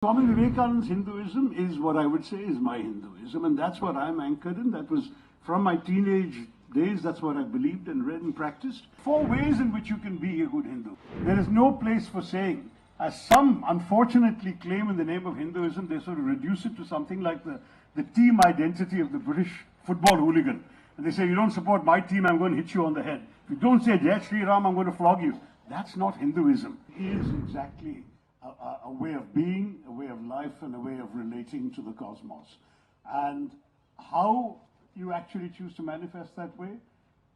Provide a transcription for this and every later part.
Swami Vivekananda's Hinduism is what I would say is my Hinduism, and that's what I'm anchored in. That was from my teenage days, that's what I believed and read and practiced. 4 ways in which you can be a good Hindu. There is no place for saying, as some unfortunately claim in the name of Hinduism, they sort of reduce it to something like the team identity of the British football hooligan. And they say, you don't support my team, I'm going to hit you on the head. If you don't say Jai Shri Ram, I'm going to flog you. That's not Hinduism. It is exactly a way of being, a way of life, and a way of relating to the cosmos. And how you actually choose to manifest that way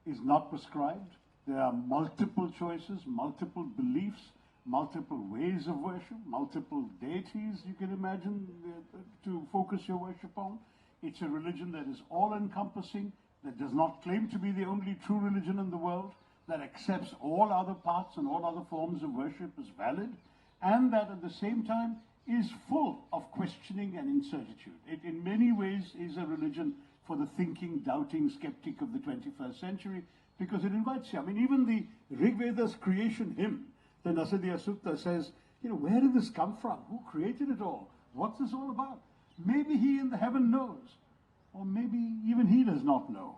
is not prescribed. There are multiple choices, multiple beliefs, multiple ways of worship, multiple deities you can imagine to focus your worship on. It's a religion that is all-encompassing, that does not claim to be the only true religion in the world, that accepts all other paths and all other forms of worship as valid, and that at the same time is full of questioning and incertitude. It in many ways is a religion for the thinking, doubting skeptic of the 21st century, because it invites you. I mean, even the Rig Veda's creation hymn, the Nasadiya Sutta, says, where did this come from? Who created it all? What's this all about? Maybe he in the heaven knows, or maybe even he does not know.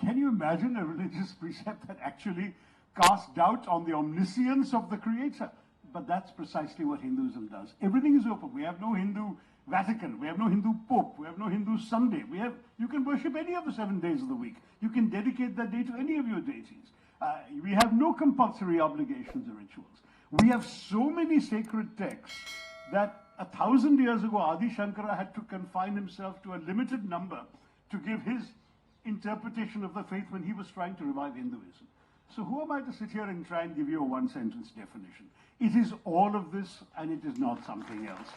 Can you imagine a religious precept that actually casts doubt on the omniscience of the Creator? But that's precisely what Hinduism does. Everything is open. We have no Hindu Vatican. We have no Hindu Pope. We have no Hindu Sunday. You can worship any of the 7 days of the week. You can dedicate that day to any of your deities. We have no compulsory obligations or rituals. We have so many sacred texts that 1,000 years ago, Adi Shankara had to confine himself to a limited number to give his interpretation of the faith when he was trying to revive Hinduism. So who am I to sit here and try and give you a one-sentence definition? It is all of this, and it is not something else.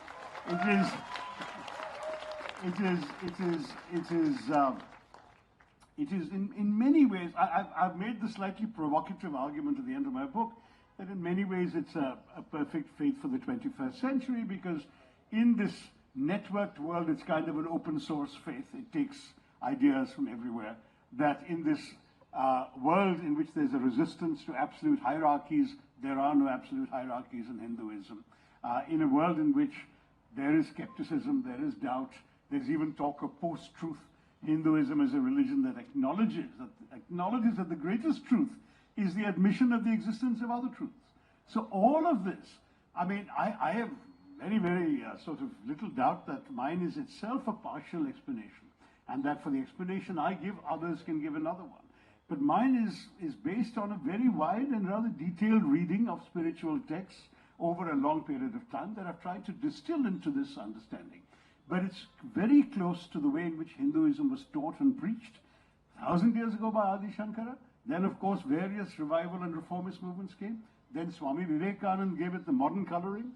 It is in many ways, I've made the slightly provocative argument at the end of my book, that in many ways it's a perfect faith for the 21st century, because in this networked world, it's kind of an open source faith. It takes ideas from everywhere, that in this world in which there's a resistance to absolute hierarchies, there are no absolute hierarchies in Hinduism. In a world in which there is skepticism, there is doubt, there's even talk of post-truth. Hinduism is a religion that acknowledges that the greatest truth is the admission of the existence of other truths. So all of this, I mean, I have very, very sort of little doubt that mine is itself a partial explanation, and that for the explanation I give, others can give another one. But mine is based on a very wide and rather detailed reading of spiritual texts over a long period of time that I've tried to distill into this understanding. But it's very close to the way in which Hinduism was taught and preached 1,000 years ago by Adi Shankara. Then, of course, various revival and reformist movements came. Then Swami Vivekananda gave it the modern coloring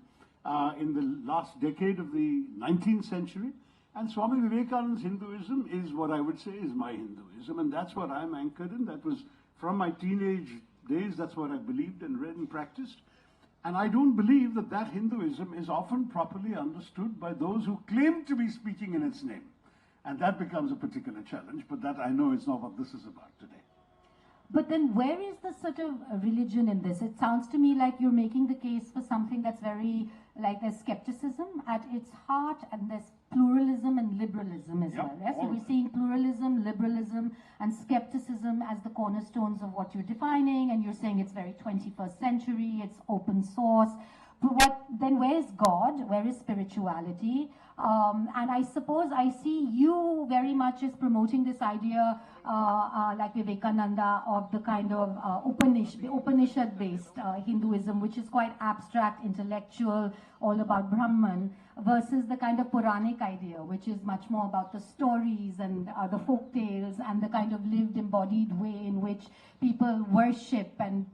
in the last decade of the 19th century. And Swami Vivekananda's Hinduism is what I would say is my Hinduism, and that's what I'm anchored in. That was from my teenage days, that's what I believed and read and practiced. And I don't believe that Hinduism is often properly understood by those who claim to be speaking in its name. And that becomes a particular challenge, but that I know is not what this is about today. But then where is the sort of religion in this? It sounds to me like you're making the case for something that's very, like there's skepticism at its heart, and there's pluralism and liberalism as well. Yes? So we're seeing pluralism, liberalism, and skepticism as the cornerstones of what you're defining, and you're saying it's very 21st century, it's open source. But then where is God? Where is spirituality? And I suppose I see you very much as promoting this idea, like Vivekananda, of the kind of Upanishad-based Hinduism, which is quite abstract, intellectual, all about Brahman, versus the kind of Puranic idea, which is much more about the stories and the folk tales and the kind of lived, embodied way in which people worship and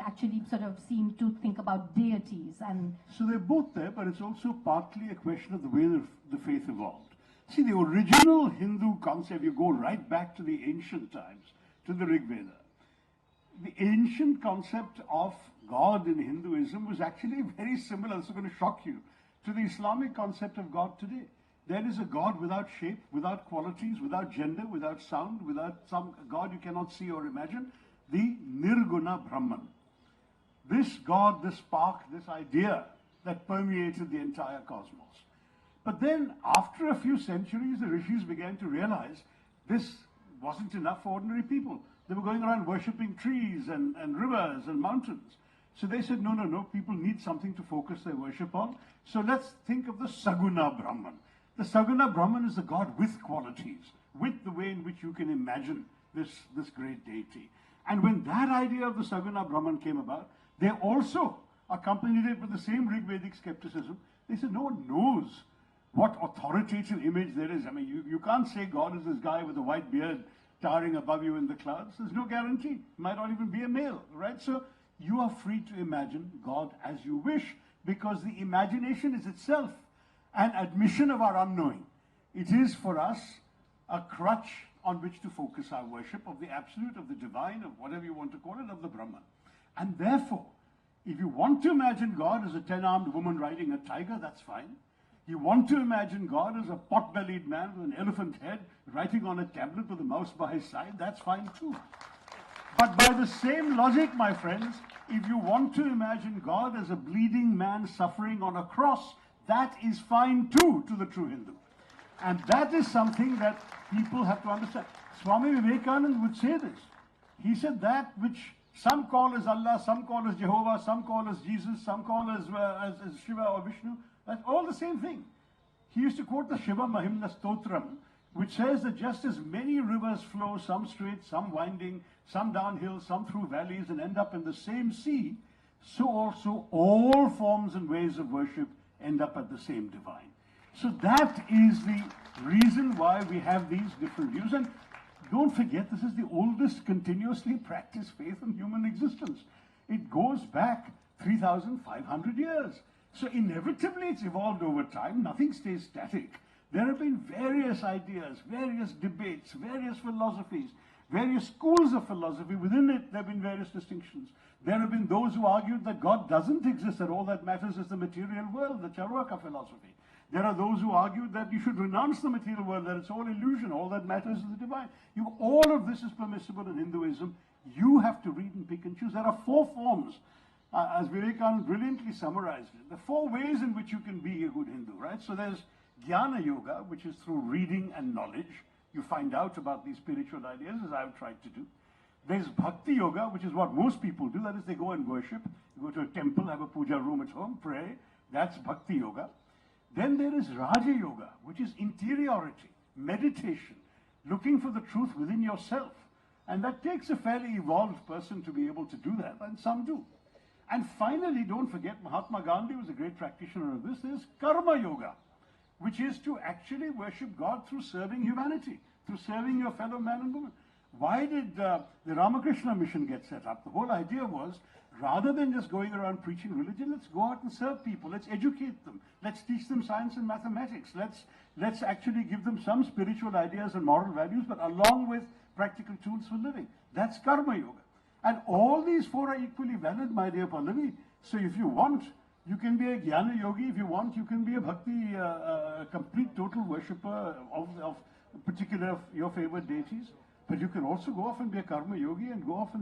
actually sort of seem to think about deities. And so they're both there, but it's also partly a question of the way the faith evolved. See, the original Hindu concept, you go right back to the ancient times, to the Rig Veda. The ancient concept of God in Hinduism was actually very similar, this is going to shock you, to the Islamic concept of God today. There is a God without shape, without qualities, without gender, without sound, without some God you cannot see or imagine, the Nirguna Brahman. This God, this spark, this idea that permeated the entire cosmos. But then, after a few centuries, the rishis began to realize this wasn't enough for ordinary people. They were going around worshipping trees and rivers and mountains. So they said, no, people need something to focus their worship on. So let's think of the Saguna Brahman. The Saguna Brahman is the God with qualities, with the way in which you can imagine this great deity. And when that idea of the Saguna Brahman came about, they also accompanied it with the same Rigvedic skepticism. They said, no one knows what authoritative image there is. I mean, you can't say God is this guy with a white beard towering above you in the clouds. There's no guarantee. He might not even be a male, right? So you are free to imagine God as you wish, because the imagination is itself an admission of our unknowing. It is for us a crutch on which to focus our worship of the absolute, of the divine, of whatever you want to call it, of the Brahman. And therefore, if you want to imagine God as a 10-armed woman riding a tiger, that's fine. You want to imagine God as a pot-bellied man with an elephant head writing on a tablet with a mouse by his side, that's fine too. But by the same logic, my friends, if you want to imagine God as a bleeding man suffering on a cross, that is fine too to the true Hindu. And that is something that people have to understand. Swami Vivekananda would say this. He said that which some call as Allah, some call as Jehovah, some call as Jesus, some call as Shiva or Vishnu, that's all the same thing. He used to quote the Shiva Mahimna Stotram, which says that just as many rivers flow, some straight, some winding, some downhill, some through valleys, and end up in the same sea, so also all forms and ways of worship end up at the same divine. So that is the reason why we have these different views. And don't forget, this is the oldest continuously practiced faith in human existence. It goes back 3,500 years. So inevitably it's evolved over time. Nothing stays static. There have been various ideas, various debates, various philosophies, various schools of philosophy. Within it, there have been various distinctions. There have been those who argued that God doesn't exist, that all that matters is the material world, the Charvaka philosophy. There are those who argued that you should renounce the material world, that it's all illusion, all that matters is the divine. All of this is permissible in Hinduism. You have to read and pick and choose. There are four forms, as Vivekananda brilliantly summarized it. The four ways in which you can be a good Hindu, right? So there's Jnana Yoga, which is through reading and knowledge. You find out about these spiritual ideas, as I've tried to do. There's Bhakti Yoga, which is what most people do. That is, they go and worship. You go to a temple, have a puja room at home, pray. That's Bhakti Yoga. Then there is Raja Yoga, which is interiority, meditation, looking for the truth within yourself. And that takes a fairly evolved person to be able to do that, and some do. And finally, don't forget, Mahatma Gandhi was a great practitioner of this. There's Karma Yoga, which is to actually worship God through serving humanity, through serving your fellow man and woman. Why did the Ramakrishna mission get set up? The whole idea was, rather than just going around preaching religion, let's go out and serve people. Let's educate them. Let's teach them science and mathematics. Let's actually give them some spiritual ideas and moral values, but along with practical tools for living. That's Karma Yoga. And all these four are equally valid, my dear Pallavi. So if you want, you can be a Jnana Yogi. If you want, you can be a Bhakti, complete total worshipper of particular your favorite deities. But you can also go off and be a Karma Yogi and go off and